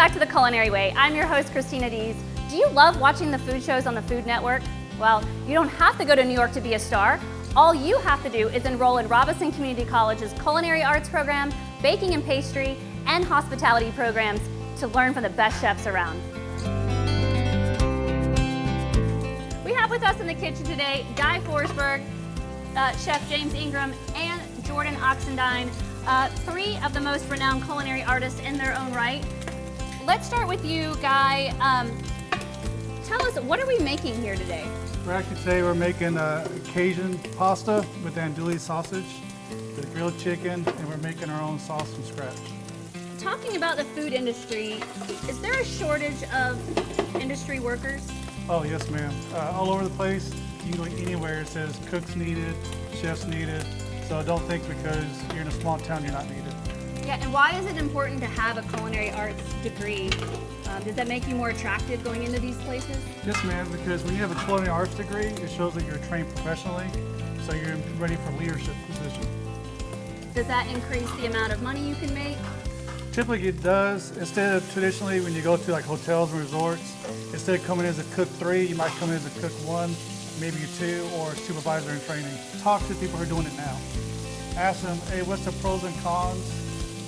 back to the Culinary Way. I'm your host, Christina Dees. Do you love watching the food shows on the Food Network? Well, you don't have to go to New York to be a star. All you have to do is enroll in Robeson Community College's Culinary Arts program, baking and pastry, and hospitality programs to learn from the best chefs around. We have with us in the kitchen today Guy Forsberg, Chef James Ingram, and Jordan Oxendine, three of the most renowned culinary artists in their own right. Let's start with you, Guy. Tell us, what are we making here today? Today we're making Cajun pasta with andouille sausage, with grilled chicken, and we're making our own sauce from scratch. Talking about the food industry, is there a shortage of industry workers? Oh yes, ma'am. All over the place, you can go anywhere. It says cooks needed, chefs needed. So don't think because you're in a small town you're not needed. Yeah, and why is it important to have a culinary arts degree? Does that make you more attractive going into these places? Yes, ma'am, because when you have a culinary arts degree, it shows that you're trained professionally, so you're ready for leadership position. Does that increase the amount of money you can make? Typically it does. Instead of traditionally when you go to like hotels and resorts, instead of coming in as a cook 3, you might come in as a cook 1, maybe a 2, or supervisor in training. Talk to people who are doing it now. Ask them, hey, what's the pros and cons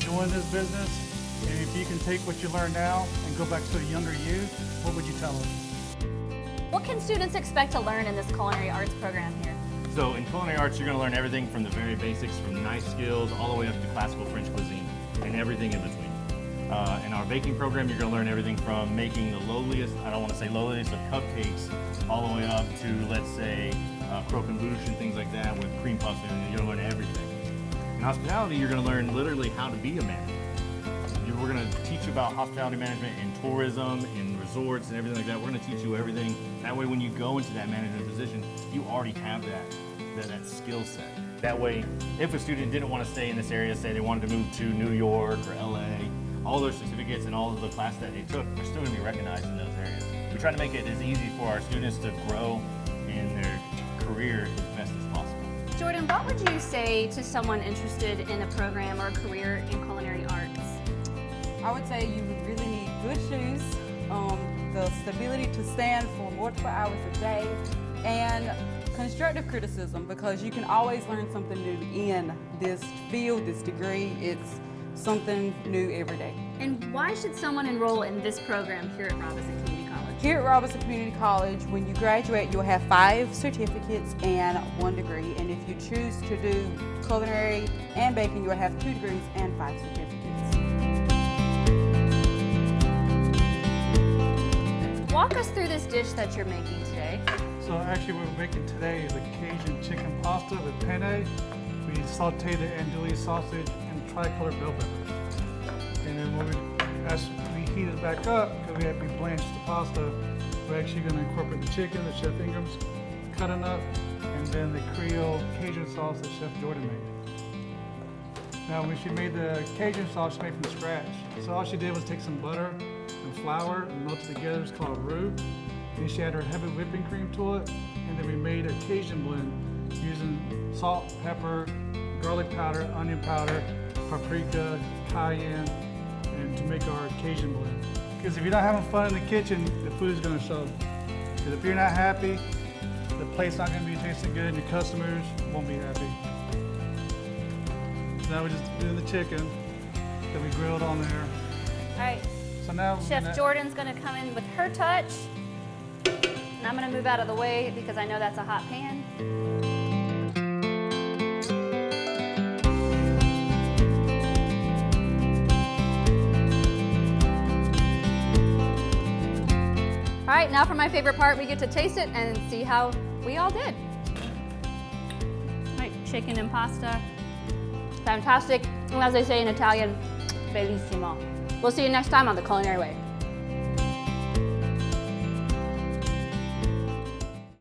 doing this business? And if you can take what you learn now and go back to a younger you, what would you tell them? What can students expect to learn in this culinary arts program here? So in culinary arts, you're going to learn everything from the very basics, from nice skills all the way up to classical French cuisine and everything in between. In our baking program, you're going to learn everything from making the lowliest, I don't want to say lowliest of cupcakes, all the way up to, let's say, croquembouche and things like that with cream puffs, and you're going to learn everything. In hospitality, you're going to learn literally how to be a manager. We're going to teach you about hospitality management and tourism and resorts and everything like that. We're going to teach you everything. That way when you go into that management position, you already have that skill set. That way, if a student didn't want to stay in this area, say they wanted to move to New York or LA, all those certificates and all of the classes that they took are still going to be recognized in those areas. We try to make it as easy for our students to grow in their career as best as possible. Jordan, what would you say to someone interested in a program or a career in culinary arts? I would say you would really need good shoes, the stability to stand for multiple hours a day, and constructive criticism, because you can always learn something new in this field, this degree. It's something new every day. And why should someone enroll in this program here at Robeson Community College? Here at Robeson Community College, when you graduate, you'll have 5 certificates and 1 degree. And if you choose to do culinary and baking, you'll have 2 degrees and 5 certificates. Walk us through this dish that you're making today. So actually what we're making today is a Cajun chicken pasta with penne. We sauteed the andouille sausage and tricolor bell peppers. And then as we heat it back up, because we blanched the pasta, we're actually going to incorporate the chicken that Chef Ingram's cutting up, and then the Creole Cajun sauce that Chef Jordan made. Now when she made the Cajun sauce, she made from scratch. So all she did was take some butter and flour and melt it together. It's called roux. And she added her heavy whipping cream to it. And then we made a Cajun blend using salt, pepper, garlic powder, onion powder, paprika, cayenne, and to make our Cajun blend. Because if you're not having fun in the kitchen, the food is going to show. Because if you're not happy, the plate's not going to be tasting good and your customers won't be happy. So now we're just doing the chicken that we grilled on there. All right. So now Chef Jordan's going to come in with her touch. And I'm going to move out of the way because I know that's a hot pan. All right, now for my favorite part, we get to taste it and see how we all did. All right, chicken and pasta. Fantastic. And as they say in Italian, bellissimo. We'll see you next time on The Culinary Way.